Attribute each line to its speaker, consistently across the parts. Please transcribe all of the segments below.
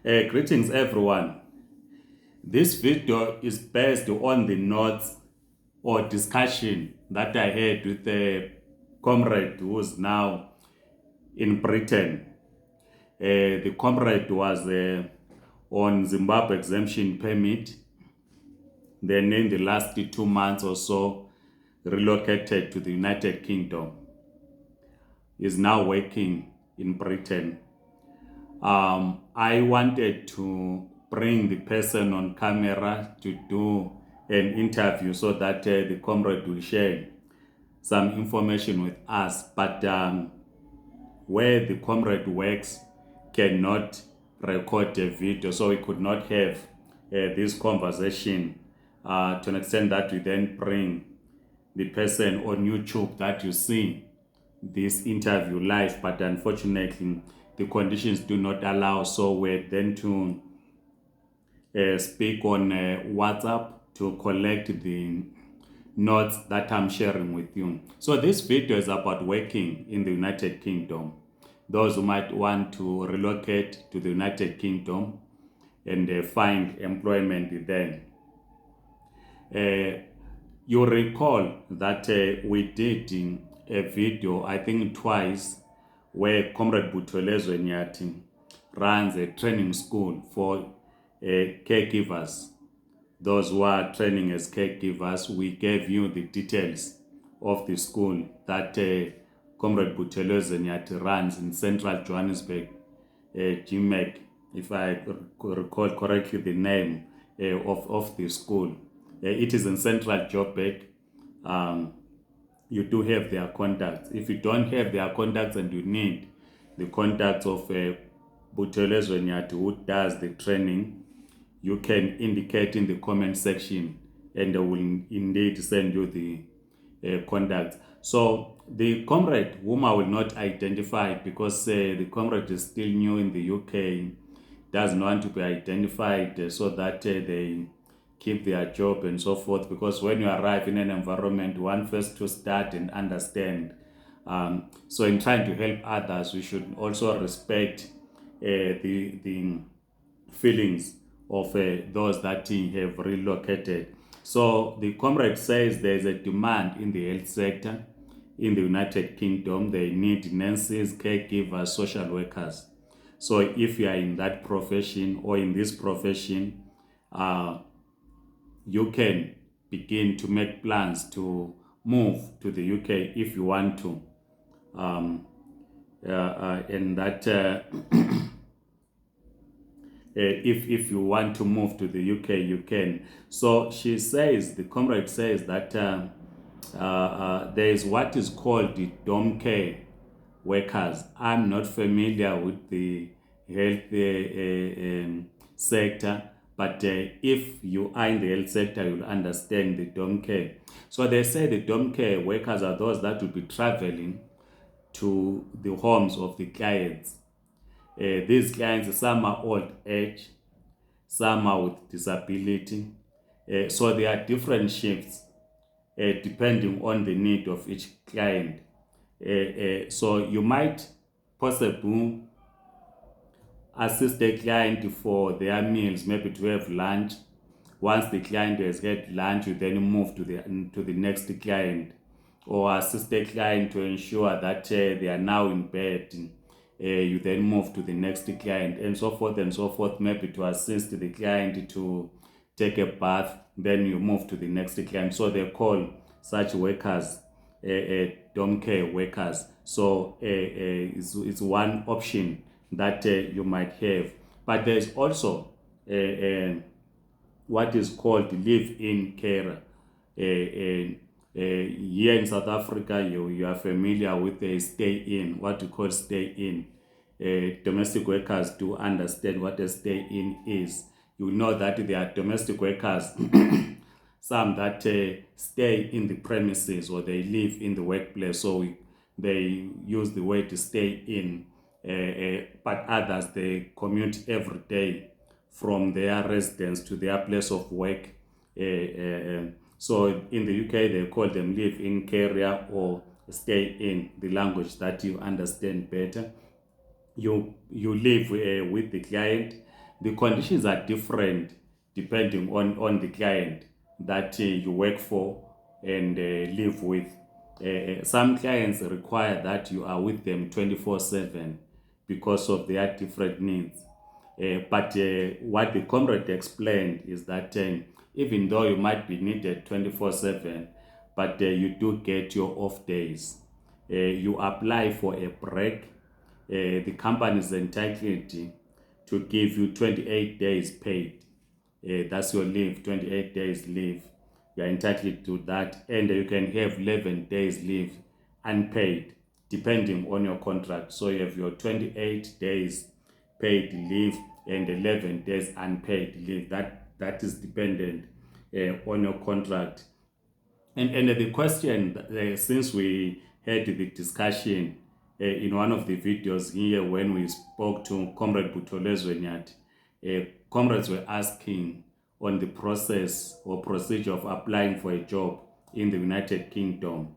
Speaker 1: Greetings everyone. This video is based on the notes or discussion that I had with a comrade who is now in Britain. The comrade was on Zimbabwe exemption permit. Then in the last 2 months or so, relocated to the United Kingdom. Is now working in Britain. I wanted to bring the person on camera to do an interview so that the comrade will share some information with us. But where the comrade works cannot record a video, so we could not have this conversation to an extent that we then bring the person on YouTube that you see this interview live. But unfortunately, the conditions do not allow, so we're then to speak on WhatsApp to collect the notes that I'm sharing with you. So this video is about working in the United Kingdom. Those who might want to relocate to the United Kingdom and find employment there. You recall that we did a video, I think twice, where Comrade Buthelezwe Nyati runs a training school for caregivers. Those who are training as caregivers, we gave you the details of the school that Comrade Buthelezwe Nyati runs in central Johannesburg, GMAC, if I recall correctly the name of the school. It is in central Joburg. You do have their contacts. If you don't have their contacts and you need the contacts of Buthelezwe Nyati who does the training, you can indicate in the comment section and I will indeed send you the contacts. So the comrade, whom I will not identify because the comrade is still new in the UK, doesn't want to be identified so that they keep their job and so forth, because when you arrive in an environment, one first to start and understand. So in trying to help others, we should also respect the feelings of those that have relocated. So the comrade says there is a demand in the health sector in the United Kingdom. They need nurses, caregivers, social workers. So if you are in that profession or in this profession, you can begin to make plans to move to the UK if you want to. And that if you want to move to the UK, you can. So she says, the comrade says that there is what is called the dom care workers. I'm not familiar with the health sector, but if you are in the health sector, you'll understand the dom care. So they say the dom care workers are those that will be traveling to the homes of the clients. These clients, some are old age, some are with disability. So there are different shifts depending on the need of each client. So you might possibly assist the client for their meals, maybe to have lunch. Once the client has had lunch, you then move to the next client, or assist the client to ensure that they are now in bed. You then move to the next client, and so forth and so forth. Maybe to assist the client to take a bath, then you move to the next client. So they call such workers dom care workers. So it's one option that you might have. But there's also what is called live-in carer. Here in South Africa, you are familiar with a stay-in, what you call stay-in. Domestic workers do understand what a stay-in is. You know that there are domestic workers, some that stay in the premises or they live in the workplace, so they use the word stay in. But others, they commute every day from their residence to their place of work. So in the UK, they call them live-in carer or stay-in, the language that you understand better. You live with the client, The conditions are different depending on the client that you work for and live with. Some clients require that you are with them 24/7 because of their different needs. But what the comrade explained is that even though you might be needed 24/7, but you do get your off days. You apply for a break. The company is entitled to give you 28 days paid. That's your leave, 28 days leave. You're entitled to that, and you can have 11 days leave unpaid depending on your contract. So you have your 28 days paid leave and 11 days unpaid leave. That is dependent on your contract. And the question, since we had the discussion in one of the videos here when we spoke to Comrade Butolezwe, comrades were asking on the process or procedure of applying for a job in the United Kingdom.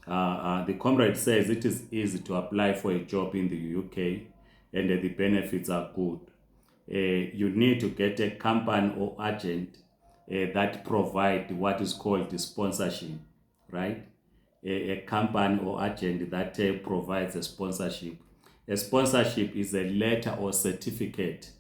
Speaker 1: The comrade says it is easy to apply for a job in the UK and the benefits are good. You need to get a company or agent that provide what is called the sponsorship, right? A company or agent that provides a sponsorship. A sponsorship is a letter or certificate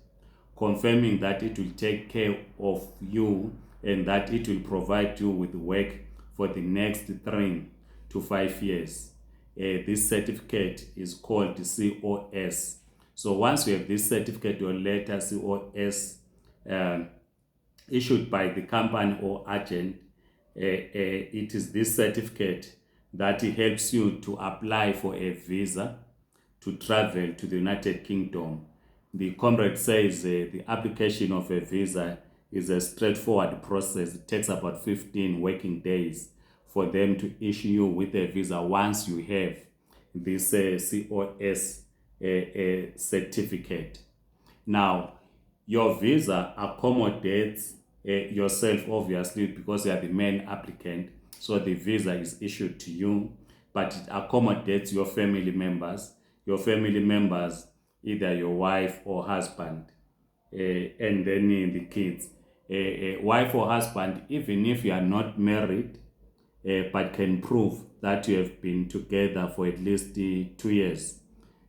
Speaker 1: confirming that it will take care of you and that it will provide you with work for the next 3 to 5 years. This certificate is called the COS. So once you have this certificate or letter COS issued by the company or agent, it is this certificate that helps you to apply for a visa to travel to the United Kingdom. The comrade says the application of a visa is a straightforward process. It takes about 15 working days for them to issue you with a visa once you have this COS certificate. Now, your visa accommodates yourself, obviously, because you are the main applicant. So the visa is issued to you, but it accommodates your family members. Your family members, either your wife or husband, and then the kids. Wife or husband, even if you are not married, but can prove that you have been together for at least 2 years,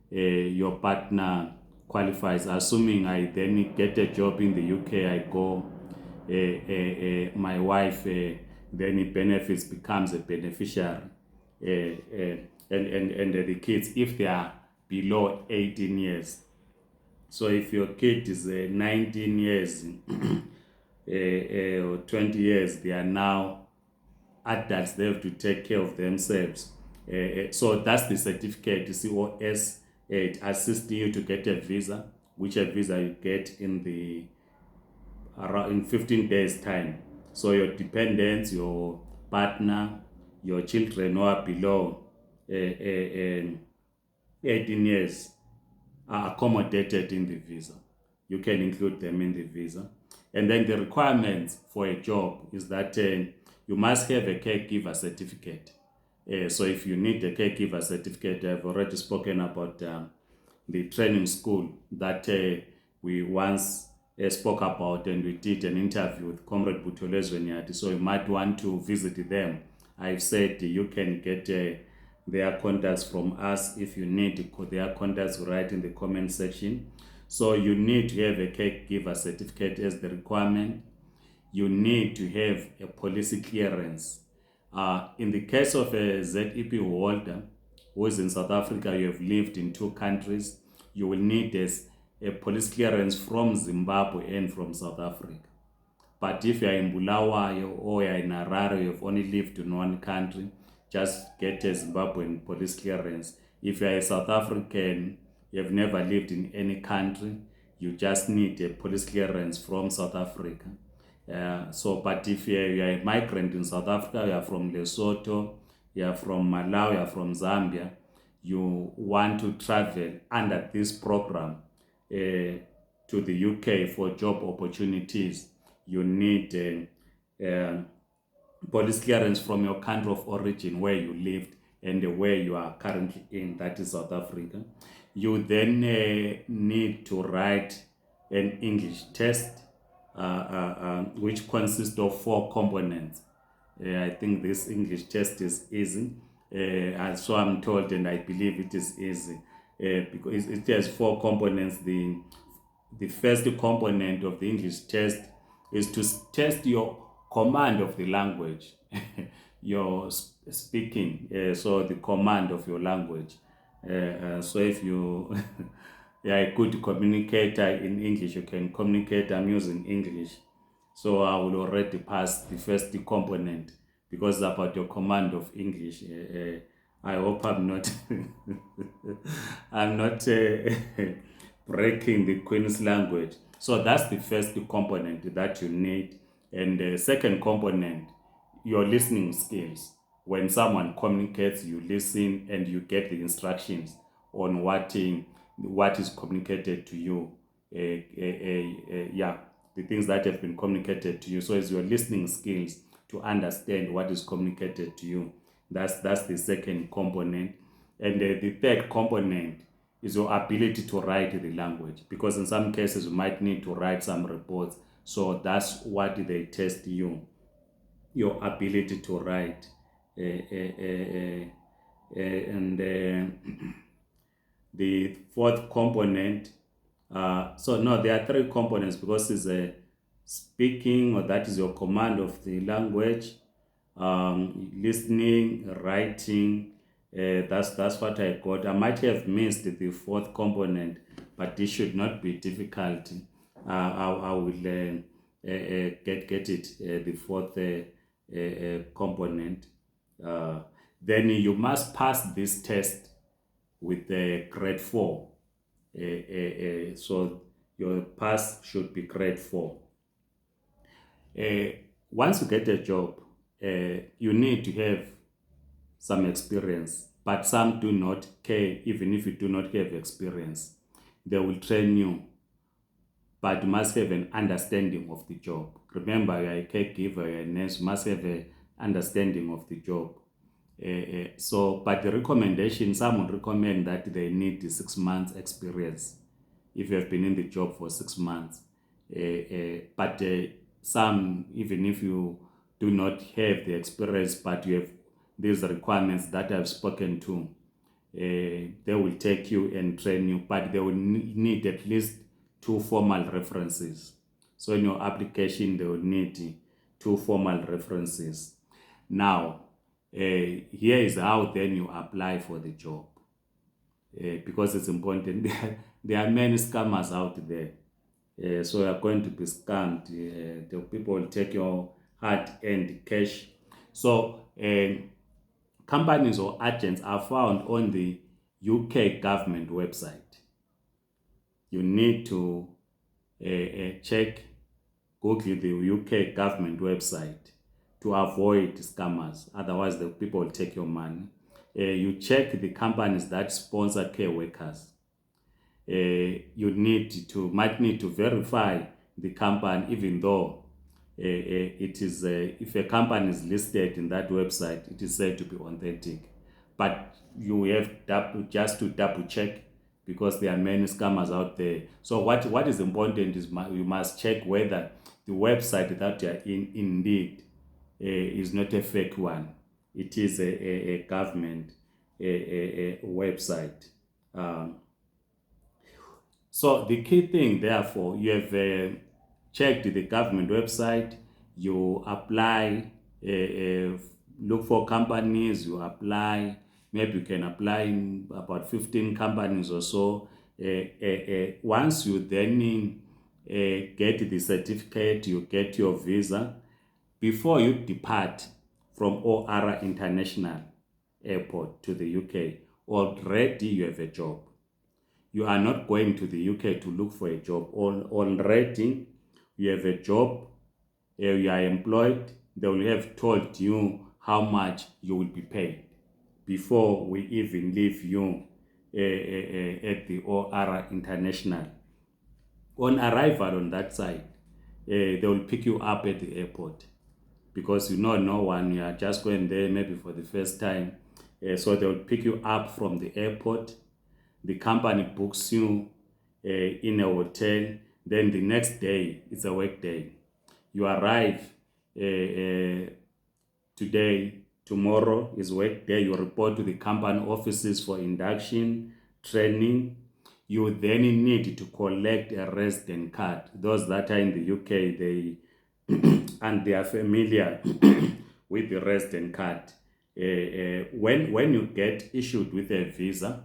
Speaker 1: your partner qualifies. Assuming I then get a job in the UK, I go, my wife then it benefits, becomes a beneficiary, and the kids, if they are below 18 years. So if your kid is 19 years or 20 years, they are now adults, they have to take care of themselves. So that's the certificate, the COS. It assists you to get a visa, which a visa you get in 15 days time. So your dependents, your partner, your children who are below 18 years are accommodated in the visa. You can include them in the visa. And then the requirements for a job is that you must have a caregiver certificate. So if you need a caregiver certificate, I've already spoken about the training school that we once spoke about, and we did an interview with Comrade Butolezwe. So you might want to visit them. I've said you can get their contacts from us. If you need their contacts, write in the comment section. So you need to have a caregiver certificate as the requirement. You need to have a police clearance. In the case of a ZEP holder who is in South Africa, you have lived in 2 countries, you will need a police clearance from Zimbabwe and from South Africa. But if you are in Bulawayo or you are in Harare, you have only lived in 1 country, just get a Zimbabwean police clearance. If you are a South African, you have never lived in any country, you just need a police clearance from South Africa. But if you are a migrant in South Africa, you are from Lesotho, you are from Malawi, you are from Zambia, you want to travel under this program to the UK for job opportunities, you need police clearance from your country of origin where you lived and where you are currently in, that is South Africa. You then need to write an English test, which consists of 4 components. I think this English test is easy. And so I'm told, and I believe it is easy because it has 4 components. The first component of the English test is to test your command of the language, your speaking, so the command of your language. So if you yeah, a good communicator in English, you can communicate, I'm using English. So I will already pass the first component because it's about your command of English. I hope I'm not I'm not breaking the Queen's language. So that's the first component that you need. And the second component, your listening skills. When someone communicates, you listen and you get the instructions on what is communicated to you. Yeah, the things that have been communicated to you. So it's your listening skills to understand what is communicated to you. That's the second component. And the third component is your ability to write the language, because in some cases you might need to write some reports. So that's what they test you, your ability to write. And the fourth component, so no, there are 3 components because it's a speaking, or that is your command of the language, listening, writing. That's what I got. I might have missed the fourth component, but this should not be difficult. I will get it, the fourth component. Then you must pass this test with grade 4. So your pass should be grade 4. Once you get a job, you need to have some experience, but some do not care. Even if you do not have experience, they will train you, but you must have an understanding of the job. Remember, you're a caregiver, you're a nurse, you must have an understanding of the job. But the recommendation, some would recommend that they need the 6 months experience if you have been in the job for 6 months. But some, even if you do not have the experience, but you have these requirements that I've spoken to, they will take you and train you, but they will need at least 2 formal references. So in your application, they will need 2 formal references. Now, here is how then you apply for the job, because it's important. There are many scammers out there. So you are going to be scammed. The people will take your hard-earned cash. So companies or agents are found on the UK government website. You need to check, Google the UK government website to avoid scammers. Otherwise, the people will take your money. You check the companies that sponsor care workers. You might need to verify the company, even though it is if a company is listed in that website, it is said to be authentic. But you have just to double check, because there are many scammers out there. So what is important is you must check whether the website that you are in indeed is not a fake one. It is a government website. So the key thing, therefore, you have checked the government website, you apply, look for companies, you apply. Maybe you can apply in about 15 companies or so. Once you then get the certificate, you get your visa. Before you depart from OR International Airport to the UK, already you have a job. You are not going to the UK to look for a job. Already you have a job, you are employed. They will have told you how much you will be paid before we even leave you at the OR International. On arrival on that side, they will pick you up at the airport, because you know no one, you are just going there maybe for the first time. So they will pick you up from the airport. The company books you in a hotel. Then the next day, it's a work day. You arrive today, tomorrow is work day. You report to the company offices for induction, training. You then need to collect a resident card. Those that are in the UK, they and they are familiar with the resident card. When you get issued with a visa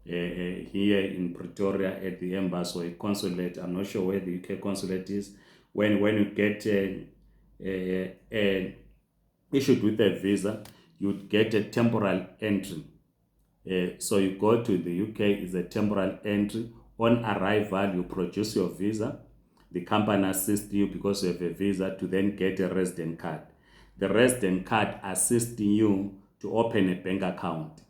Speaker 1: here in Pretoria at the embassy or a consulate, I'm not sure where the UK consulate is. When you get issued with a visa, you get a temporal entry. So you go to the UK, is a temporal entry. On arrival, you produce your visa. The company assists you because you have a visa to then get a resident card. The resident card assists you to open a bank account.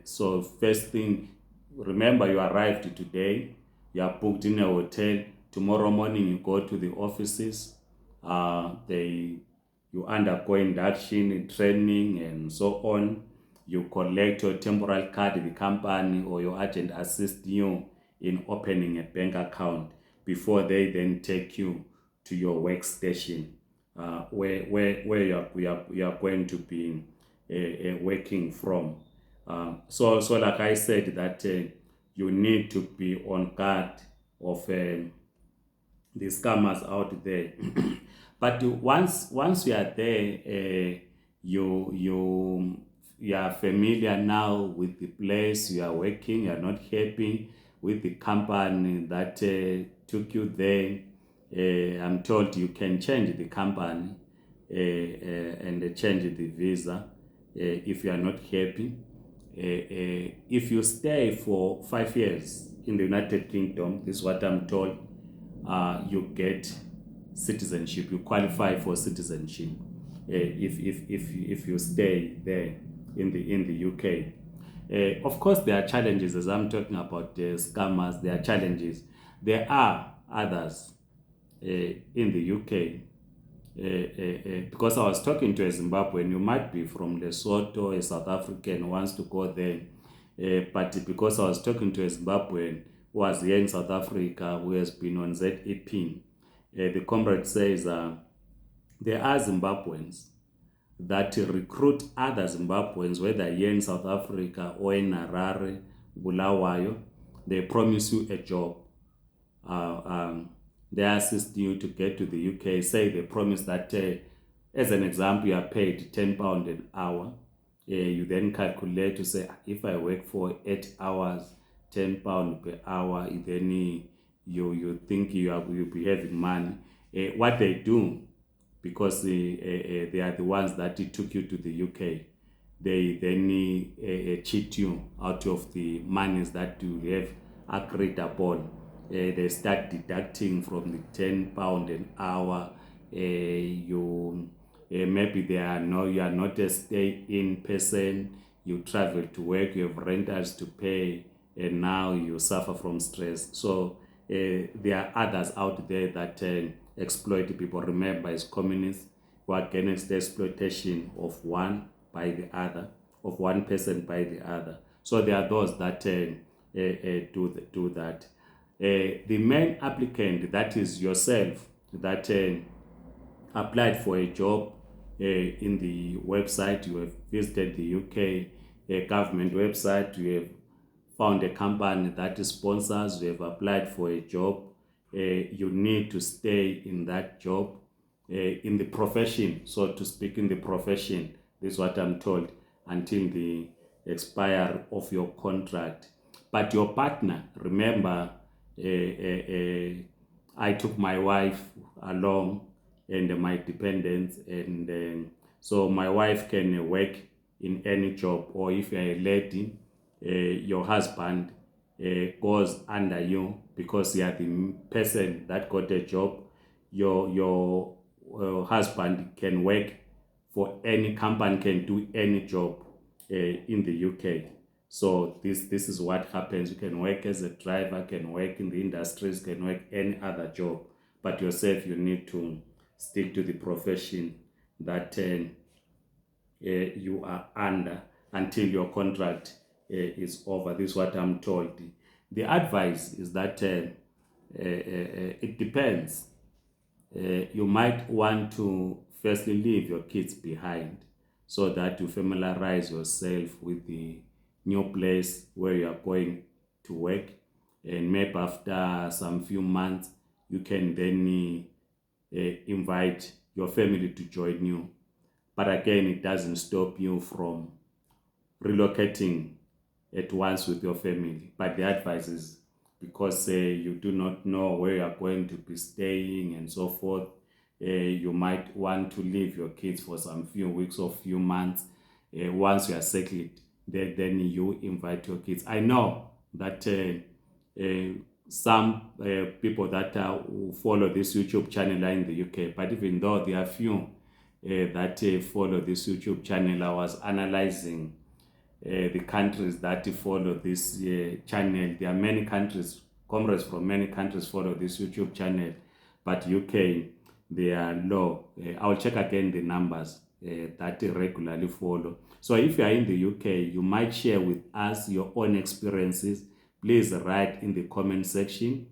Speaker 1: So first thing, remember you arrived today, you are booked in a hotel. Tomorrow morning you go to the offices. You undergo induction, training, and so on. You collect your temporal card. The company or your agent assists you in opening a bank account before they then take you to your workstation, where you are going to be working from. So like I said, that you need to be on guard of the scammers out there. But once you are there, you are familiar now with the place you are working. You are not happy with the company that took you there. I'm told you can change the company and change the visa if you are not happy. If you stay for 5 years in the United Kingdom, this is what I'm told, you get citizenship. You qualify for citizenship if you stay there in the UK. Of course, there are challenges as I'm talking about scammers. There are challenges. There are others in the UK. Because I was talking to a Zimbabwean, you might be from Lesotho, a South African who wants to go there. But because I was talking to a Zimbabwean who was here in South Africa, who has been on ZEP, the comrade says there are Zimbabweans that recruit other Zimbabweans, whether here in South Africa or in Harare, Bulawayo. They promise you a job. They assist you to get to the UK. Say they promise that, as an example, you are paid £10 an hour. You then calculate to say, if I work for 8 hours, £10 per hour, then you think you'll be having money. What they do, because they are the ones that took you to the UK, they then cheat you out of the monies that you have agreed upon. They start deducting from the £10 an hour. Maybe you are not a stay-in person. You travel to work, you have rentals to pay, and now you suffer from stress. So there are others out there that exploit people. Remember, as communists who are against the exploitation of one by the other, of one person by the other. So there are those that do that. The main applicant, that is yourself, that applied for a job in the website, you have visited the UK government website, you have found a company that sponsors, you have applied for a job, you need to stay in that job, in the profession, so to speak, in the profession. This is what I'm told, until the expire of your contract. But your partner, remember, I took my wife along and my dependents, and so my wife can work in any job. Or if you're a lady, your husband goes under you because you are the person that got a job. Your husband can work for any company, can do any job in the UK. So this is what happens. You can work as a driver, can work in the industries, can work any other job. But yourself, you need to stick to the profession that you are under until your contract is over. This is what I'm told. The advice is that it depends. You might want to firstly leave your kids behind so that you familiarize yourself with the new place where you are going to work, and maybe after some few months you can then invite your family to join you. But again, it doesn't stop you from relocating at once with your family. But the advice is, because you do not know where you are going to be staying and so forth, you might want to leave your kids for some few weeks or few months. Once you are settled, then you invite your kids. I know that some people that who follow this YouTube channel are in the UK, but even though there are few that follow this YouTube channel, I was analyzing the countries that follow this channel. There are many countries, comrades from many countries follow this YouTube channel, but UK, they are low. I'll check again the numbers that regularly follow. So if you are in the UK, you might share with us your own experiences. Please write in the comment section.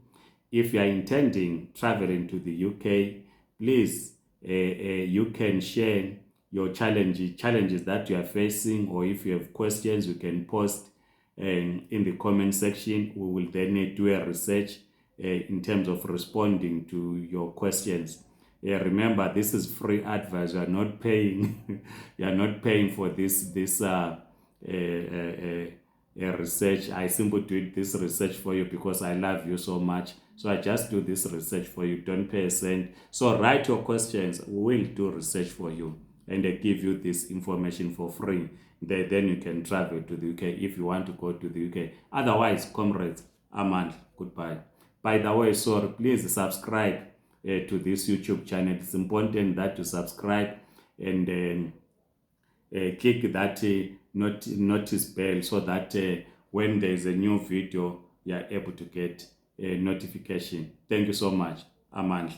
Speaker 1: If you are intending traveling to the UK, please, you can share your challenges that you are facing, or if you have questions, you can post in the comment section. We will then do a research in terms of responding to your questions. Remember, this is free advice. You are not paying. You are not paying for this research. I simply do this research for you because I love you so much. So I just do this research for you. Don't pay a cent. So write your questions. We will do research for you and they give you this information for free. Then you can travel to the UK if you want to go to the UK. Otherwise, comrades, Aman, goodbye. By the way, sorry, please subscribe to this YouTube channel. It's important that you subscribe and click that notice bell so that when there is a new video, you are able to get a notification. Thank you so much. Aman.